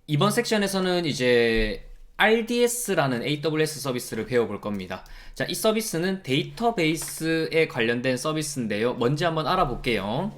이번 섹션에서는 이제 RDS라는 AWS 서비스를 배워볼 겁니다. 자, 이 서비스는 데이터베이스에 관련된 서비스인데요. 뭔지 한번 알아볼게요.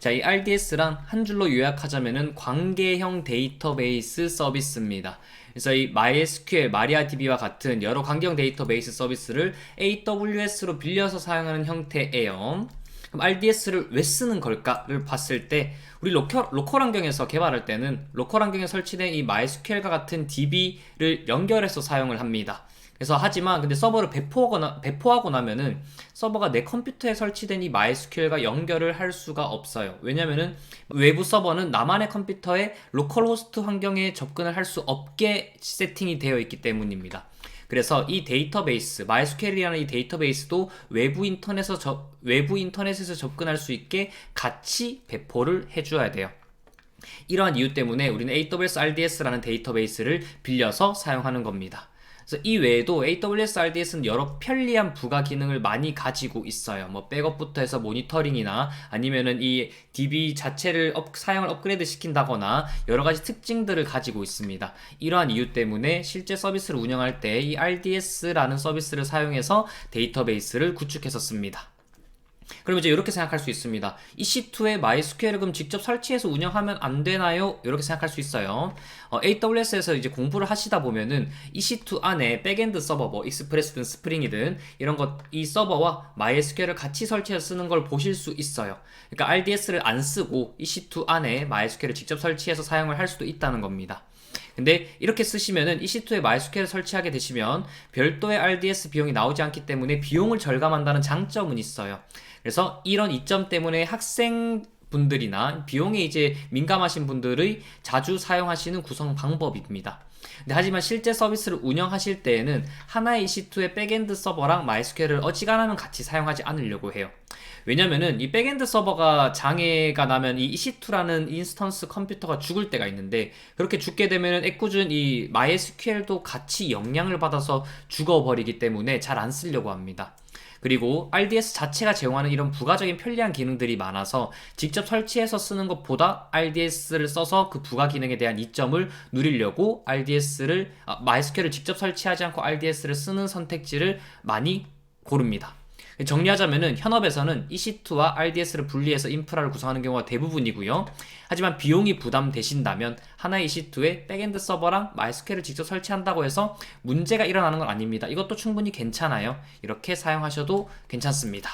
자, 이 RDS란 한 줄로 요약하자면은 관계형 데이터베이스 서비스입니다. 그래서 이 MySQL, MariaDB와 같은 여러 관계형 데이터베이스 서비스를 AWS로 빌려서 사용하는 형태예요. 그럼 RDS를 왜 쓰는 걸까를 봤을 때 우리 로컬 환경에서 개발할 때는 로컬 환경에 설치된 이 MySQL과 같은 DB를 연결해서 사용을 합니다. 그래서 하지만 근데 서버를 배포하고 나면은 서버가 내 컴퓨터에 설치된 이 MySQL과 연결을 할 수가 없어요. 왜냐면은 외부 서버는 나만의 컴퓨터에 로컬 호스트 환경에 접근을 할 수 없게 세팅이 되어 있기 때문입니다. 그래서 이 데이터베이스, MySQL이라는 이 데이터베이스도 외부 인터넷에서 접근할 수 있게 같이 배포를 해줘야 돼요. 이러한 이유 때문에 우리는 AWS RDS라는 데이터베이스를 빌려서 사용하는 겁니다. 그래서 이 외에도 AWS RDS는 여러 편리한 부가 기능을 많이 가지고 있어요. 뭐 백업부터 해서 모니터링이나 아니면은 이 DB 자체를 사용을 업그레이드 시킨다거나 여러 가지 특징들을 가지고 있습니다. 이러한 이유 때문에 실제 서비스를 운영할 때 이 RDS라는 서비스를 사용해서 데이터베이스를 구축해서 씁니다. 그럼 이제 이렇게 생각할 수 있습니다. EC2에 MySQL을 그럼 직접 설치해서 운영하면 안 되나요? 이렇게 생각할 수 있어요. AWS에서 이제 공부를 하시다 보면은 EC2 안에 백엔드 서버, 뭐 익스프레스든 스프링이든 이런 이 서버와 MySQL을 같이 설치해서 쓰는 걸 보실 수 있어요. 그러니까 RDS를 안 쓰고 EC2 안에 MySQL을 직접 설치해서 사용을 할 수도 있다는 겁니다. 근데 이렇게 쓰시면은 EC2에 MySQL을 설치하게 되시면 별도의 RDS 비용이 나오지 않기 때문에 비용을 절감한다는 장점은 있어요. 그래서 이런 이점 때문에 학생분들이나 비용에 이제 민감하신 분들의 자주 사용하시는 구성 방법입니다. 근데 하지만 실제 서비스를 운영하실 때에는 하나의 EC2의 백엔드 서버랑 MySQL을 어지간하면 같이 사용하지 않으려고 해요. 왜냐면은 이 백엔드 서버가 장애가 나면 이 EC2라는 인스턴스 컴퓨터가 죽을 때가 있는데, 그렇게 죽게 되면은 애꿎은 이 MySQL도 같이 영향을 받아서 죽어버리기 때문에 잘 안 쓰려고 합니다. 그리고 RDS 자체가 제공하는 이런 부가적인 편리한 기능들이 많아서 직접 설치해서 쓰는 것보다 RDS를 써서 그 부가 기능에 대한 이점을 누리려고 MySQL을 직접 설치하지 않고 RDS를 쓰는 선택지를 많이 고릅니다. 정리하자면은 현업에서는 EC2와 RDS를 분리해서 인프라를 구성하는 경우가 대부분이고요. 하지만 비용이 부담되신다면 하나의 EC2에 백엔드 서버랑 MySQL을 직접 설치한다고 해서 문제가 일어나는 건 아닙니다. 이것도 충분히 괜찮아요. 이렇게 사용하셔도 괜찮습니다.